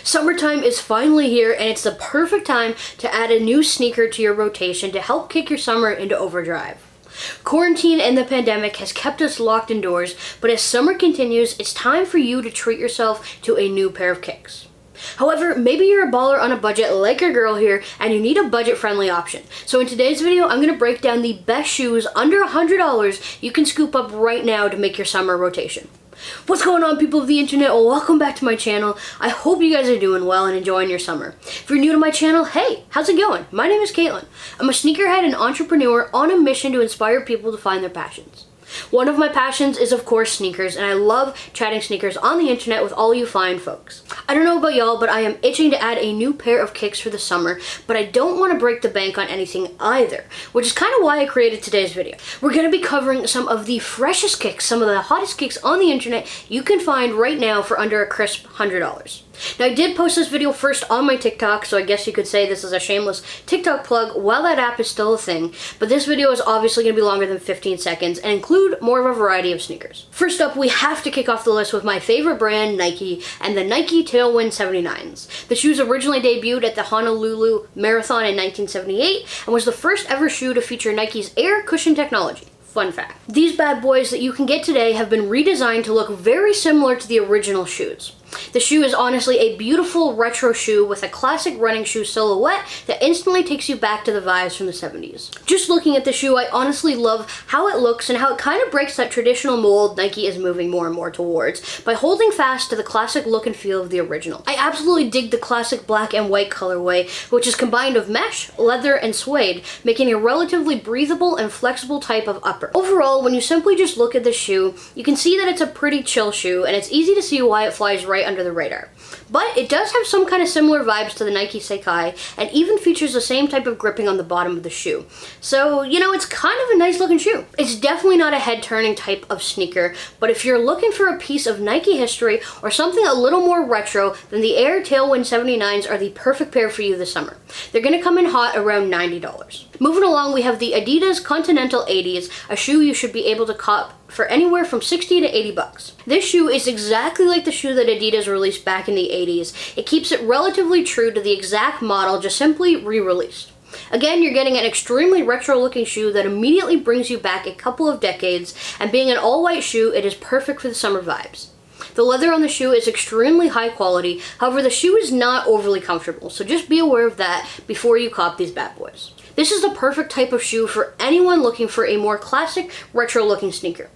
Summertime is finally here, and it's the perfect time to add a new sneaker to your rotation to help kick your summer into overdrive. Quarantine and the pandemic has kept us locked indoors, but as summer continues, it's time for you to treat yourself to a new pair of kicks. However, maybe you're a baller on a budget like your girl here, and you need a budget-friendly option. So in today's video, I'm going to break down the best shoes under $100 you can scoop up right now to make your summer rotation. What's going on, people of the internet? Welcome back to my channel. I hope you guys are doing well and enjoying your summer. If you're new to my channel, hey, how's it going? My name is Caitlin. I'm a sneakerhead and entrepreneur on a mission to inspire people to find their passions. One of my passions is, of course, sneakers, and I love chatting sneakers on the internet with all you fine folks. I don't know about y'all, but I am itching to add a new pair of kicks for the summer, but I don't want to break the bank on anything either, which is kind of why I created today's video. We're going to be covering some of the freshest kicks, some of the hottest kicks on the internet you can find right now for under a crisp $100. Now, I did post this video first on my TikTok, so I guess you could say this is a shameless TikTok plug while that app is still a thing, but this video is obviously going to be longer than 15 seconds and include more of a variety of sneakers. First up, we have to kick off the list with my favorite brand, Nike, and the Nike Tailwind 79s. The shoes originally debuted at the Honolulu Marathon in 1978 and was the first ever shoe to feature Nike's air cushion technology. Fun fact. These bad boys that you can get today have been redesigned to look very similar to the original shoes. The shoe is honestly a beautiful retro shoe with a classic running shoe silhouette that instantly takes you back to the vibes from the 70s. Just looking at the shoe, I honestly love how it looks and how it kind of breaks that traditional mold Nike is moving more and more towards by holding fast to the classic look and feel of the original. I absolutely dig the classic black and white colorway, which is combined of mesh, leather, and suede, making a relatively breathable and flexible type of upper. Overall, when you simply just look at the shoe, you can see that it's a pretty chill shoe, and it's easy to see why it flies right under the radar. But it does have some kind of similar vibes to the Nike Sekai, and even features the same type of gripping on the bottom of the shoe. So, you know, it's kind of a nice looking shoe. It's definitely not a head-turning type of sneaker, but if you're looking for a piece of Nike history or something a little more retro, then the Air Tailwind 79s are the perfect pair for you this summer. They're going to come in hot around $90. Moving along, we have the Adidas Continental 80s, a shoe you should be able to cop for anywhere from 60 to 80 bucks. This shoe is exactly like the shoe that Adidas released back in the 80s. It keeps it relatively true to the exact model, just simply re-released. Again, you're getting an extremely retro-looking shoe that immediately brings you back a couple of decades, and being an all-white shoe, it is perfect for the summer vibes. The leather on the shoe is extremely high quality, however the shoe is not overly comfortable, so just be aware of that before you cop these bad boys. This is the perfect type of shoe for anyone looking for a more classic, retro-looking sneaker.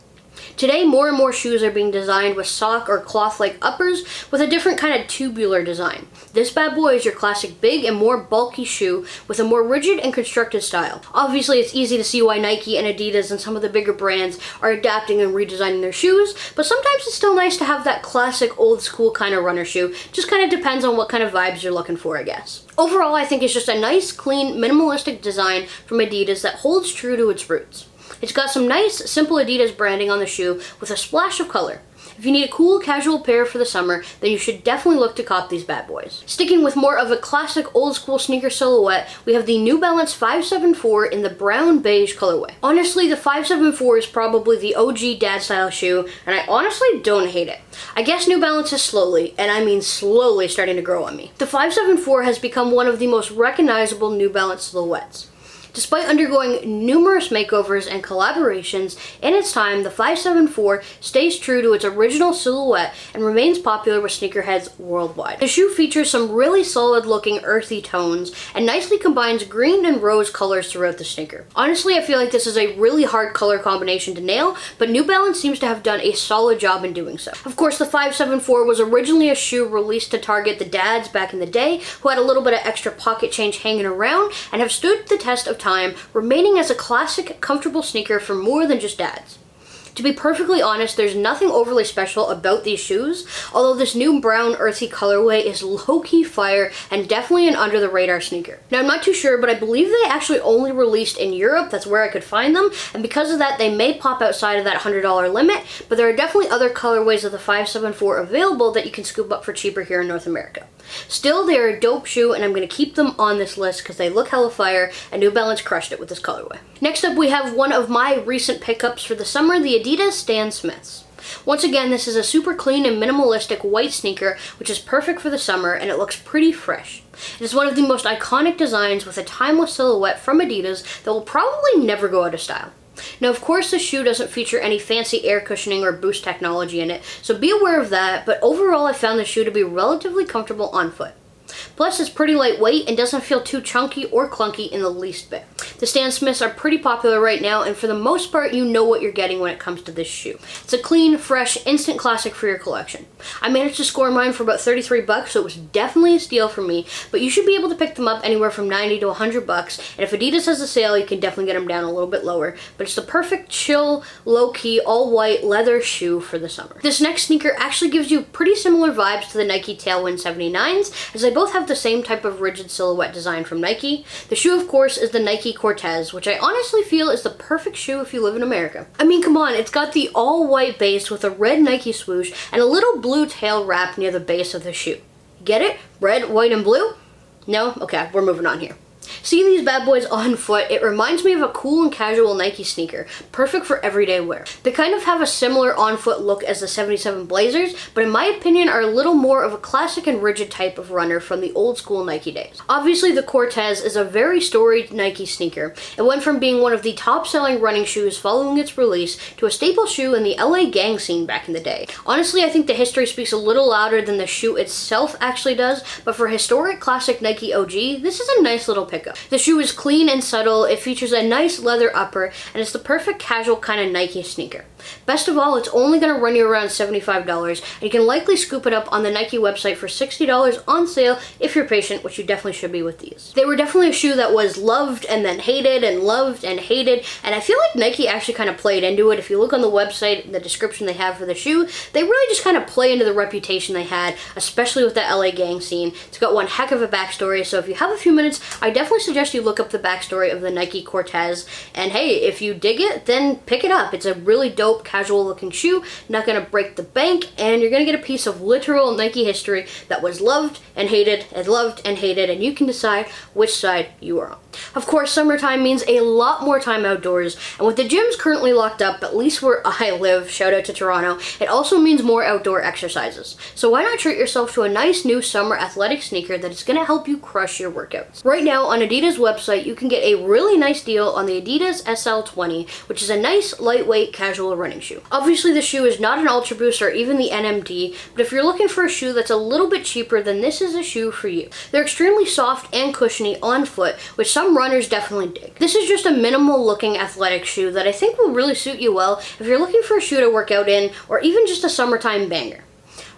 Today, more and more shoes are being designed with sock or cloth-like uppers with a different kind of tubular design. This bad boy is your classic big and more bulky shoe with a more rigid and constructed style. Obviously, it's easy to see why Nike and Adidas and some of the bigger brands are adapting and redesigning their shoes, but sometimes it's still nice to have that classic old school kind of runner shoe. Just kind of depends on what kind of vibes you're looking for, I guess. Overall, I think it's just a nice, clean, minimalistic design from Adidas that holds true to its roots. It's got some nice, simple Adidas branding on the shoe with a splash of color. If you need a cool, casual pair for the summer, then you should definitely look to cop these bad boys. Sticking with more of a classic, old-school sneaker silhouette, we have the New Balance 574 in the brown beige colorway. Honestly, the 574 is probably the OG dad-style shoe, and I honestly don't hate it. I guess New Balance is slowly, and I mean slowly, starting to grow on me. The 574 has become one of the most recognizable New Balance silhouettes. Despite undergoing numerous makeovers and collaborations in its time, the 574 stays true to its original silhouette and remains popular with sneakerheads worldwide. The shoe features some really solid looking earthy tones and nicely combines green and rose colors throughout the sneaker. Honestly, I feel like this is a really hard color combination to nail, but New Balance seems to have done a solid job in doing so. Of course, the 574 was originally a shoe released to target the dads back in the day who had a little bit of extra pocket change hanging around and have stood the test of time, remaining as a classic, comfortable sneaker for more than just dads. To be perfectly honest, there's nothing overly special about these shoes, although this new brown earthy colorway is low-key fire and definitely an under-the-radar sneaker. Now, I'm not too sure, but I believe they actually only released in Europe. That's where I could find them, and because of that, they may pop outside of that $100 limit, but there are definitely other colorways of the 574 available that you can scoop up for cheaper here in North America. Still, they're a dope shoe, and I'm going to keep them on this list because they look hella fire, and New Balance crushed it with this colorway. Next up, we have one of my recent pickups for the summer, the Adidas Stan Smiths. Once again, this is a super clean and minimalistic white sneaker, which is perfect for the summer, and it looks pretty fresh. It is one of the most iconic designs with a timeless silhouette from Adidas that will probably never go out of style. Now, of course, this shoe doesn't feature any fancy air cushioning or boost technology in it, so be aware of that, but overall I found the shoe to be relatively comfortable on foot. Plus, it's pretty lightweight and doesn't feel too chunky or clunky in the least bit. The Stan Smiths are pretty popular right now, and for the most part, you know what you're getting when it comes to this shoe. It's a clean, fresh, instant classic for your collection. I managed to score mine for about $33, so it was definitely a steal for me, but you should be able to pick them up anywhere from $90 to $100, and if Adidas has a sale, you can definitely get them down a little bit lower, but it's the perfect chill, low-key, all-white leather shoe for the summer. This next sneaker actually gives you pretty similar vibes to the Nike Tailwind 79s, as they both have the same type of rigid silhouette design from Nike. The shoe, of course, is the Nike Cortez, which I honestly feel is the perfect shoe if you live in America. I mean, come on, it's got the all-white base with a red Nike swoosh and a little blue tail wrap near the base of the shoe. Get it? Red, white, and blue? No? Okay, we're moving on here. Seeing these bad boys on foot, it reminds me of a cool and casual Nike sneaker, perfect for everyday wear. They kind of have a similar on-foot look as the 77 Blazers, but in my opinion are a little more of a classic and rigid type of runner from the old school Nike days. Obviously, the Cortez is a very storied Nike sneaker. It went from being one of the top-selling running shoes following its release to a staple shoe in the LA gang scene back in the day. Honestly, I think the history speaks a little louder than the shoe itself actually does, but for historic classic Nike OG, this is a nice little pickup. The shoe is clean and subtle, it features a nice leather upper, and it's the perfect casual kind of Nike sneaker. Best of all, it's only going to run you around $75, and you can likely scoop it up on the Nike website for $60 on sale if you're patient, which you definitely should be with these. They were definitely a shoe that was loved and then hated and loved and hated, and I feel like Nike actually kind of played into it. If you look on the website, the description they have for the shoe, they really just kind of play into the reputation they had, especially with that LA gang scene. It's got one heck of a backstory, so if you have a few minutes, I definitely suggest you look up the backstory of the Nike Cortez, and hey, if you dig it, then pick it up. It's a really dope, casual looking shoe, not gonna break the bank, and you're gonna get a piece of literal Nike history that was loved and hated and loved and hated, and you can decide which side you are on. Of course, summertime means a lot more time outdoors, and with the gyms currently locked up, at least where I live, shout out to Toronto, it also means more outdoor exercises. So why not treat yourself to a nice new summer athletic sneaker that is gonna help you crush your workouts. Right now on Adidas website, you can get a really nice deal on the Adidas SL20, which is a nice, lightweight, casual running shoe. Obviously, the shoe is not an Ultra Boost or even the NMD, but if you're looking for a shoe that's a little bit cheaper, then this is a shoe for you. They're extremely soft and cushiony on foot, which some runners definitely dig. This is just a minimal looking athletic shoe that I think will really suit you well if you're looking for a shoe to work out in, or even just a summertime banger.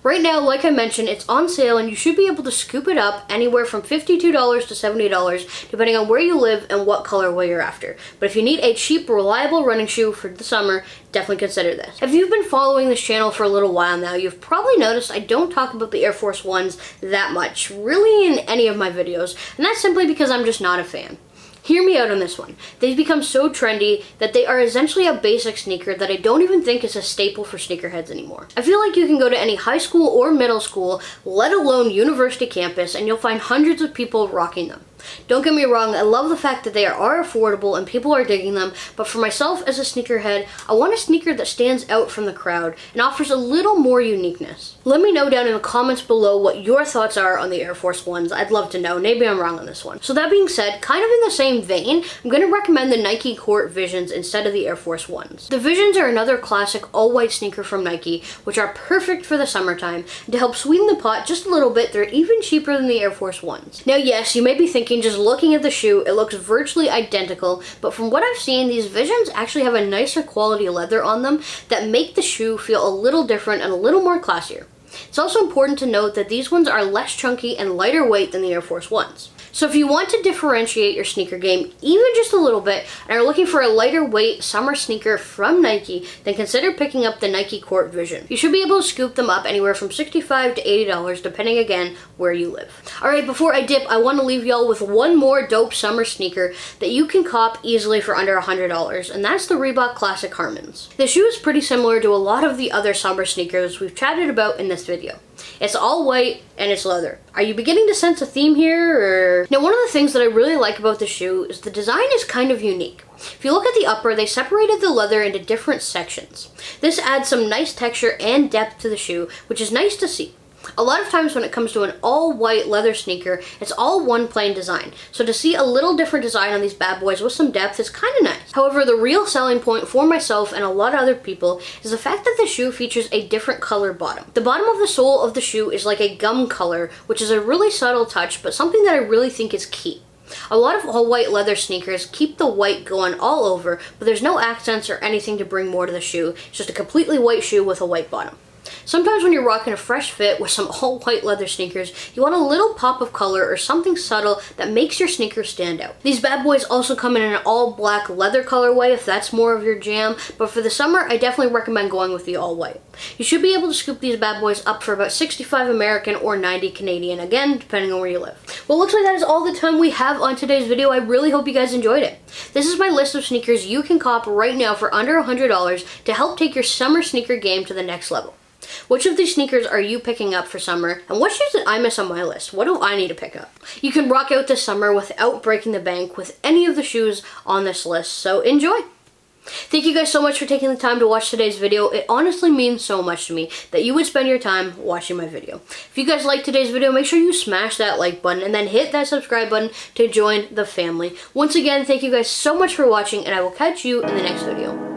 Right now, like I mentioned, it's on sale and you should be able to scoop it up anywhere from $52 to $70 depending on where you live and what colorway you're after. But if you need a cheap, reliable running shoe for the summer, definitely consider this. If you've been following this channel for a little while now, you've probably noticed I don't talk about the Air Force Ones that much, really in any of my videos, and that's simply because I'm just not a fan. Hear me out on this one. They've become so trendy that they are essentially a basic sneaker that I don't even think is a staple for sneakerheads anymore. I feel like you can go to any high school or middle school, let alone university campus, and you'll find hundreds of people rocking them. Don't get me wrong, I love the fact that they are affordable and people are digging them, but for myself as a sneakerhead, I want a sneaker that stands out from the crowd and offers a little more uniqueness. Let me know down in the comments below what your thoughts are on the Air Force Ones. I'd love to know. Maybe I'm wrong on this one. So that being said, kind of in the same vein, I'm going to recommend the Nike Court Visions instead of the Air Force Ones. The Visions are another classic all-white sneaker from Nike, which are perfect for the summertime. And to help sweeten the pot just a little bit, they're even cheaper than the Air Force Ones. Now yes, you may be thinking, just looking at the shoe, it looks virtually identical, but from what I've seen, these Visions actually have a nicer quality leather on them that make the shoe feel a little different and a little more classier. It's also important to note that these ones are less chunky and lighter weight than the Air Force Ones. So if you want to differentiate your sneaker game even just a little bit and are looking for a lighter weight summer sneaker from Nike, then consider picking up the Nike Court Vision. You should be able to scoop them up anywhere from $65 to $80 depending again where you live. Alright, before I dip, I want to leave y'all with one more dope summer sneaker that you can cop easily for under $100, and that's the Reebok Classic Harmons. The shoe is pretty similar to a lot of the other summer sneakers we've chatted about in this video. It's all white and it's leather. Are you beginning to sense a theme here? Or... Now, one of the things that I really like about the shoe is the design is kind of unique. If you look at the upper, they separated the leather into different sections. This adds some nice texture and depth to the shoe, which is nice to see. A lot of times when it comes to an all-white leather sneaker, it's all one plain design. So to see a little different design on these bad boys with some depth is kind of nice. However, the real selling point for myself and a lot of other people is the fact that the shoe features a different color bottom. The bottom of the sole of the shoe is like a gum color, which is a really subtle touch, but something that I really think is key. A lot of all-white leather sneakers keep the white going all over, but there's no accents or anything to bring more to the shoe. It's just a completely white shoe with a white bottom. Sometimes when you're rocking a fresh fit with some all-white leather sneakers, you want a little pop of color or something subtle that makes your sneaker stand out. These bad boys also come in an all-black leather colorway if that's more of your jam, but for the summer, I definitely recommend going with the all-white. You should be able to scoop these bad boys up for about $65 American or $90 Canadian, again, depending on where you live. Well, looks like that is all the time we have on today's video. I really hope you guys enjoyed it. This is my list of sneakers you can cop right now for under $100 to help take your summer sneaker game to the next level. Which of these sneakers are you picking up for summer, and what shoes did I miss on my list? What do I need to pick up? You can rock out this summer without breaking the bank with any of the shoes on this list, so enjoy! Thank you guys so much for taking the time to watch today's video. It honestly means so much to me that you would spend your time watching my video. If you guys liked today's video, make sure you smash that like button and then hit that subscribe button to join the family. Once again, thank you guys so much for watching, and I will catch you in the next video.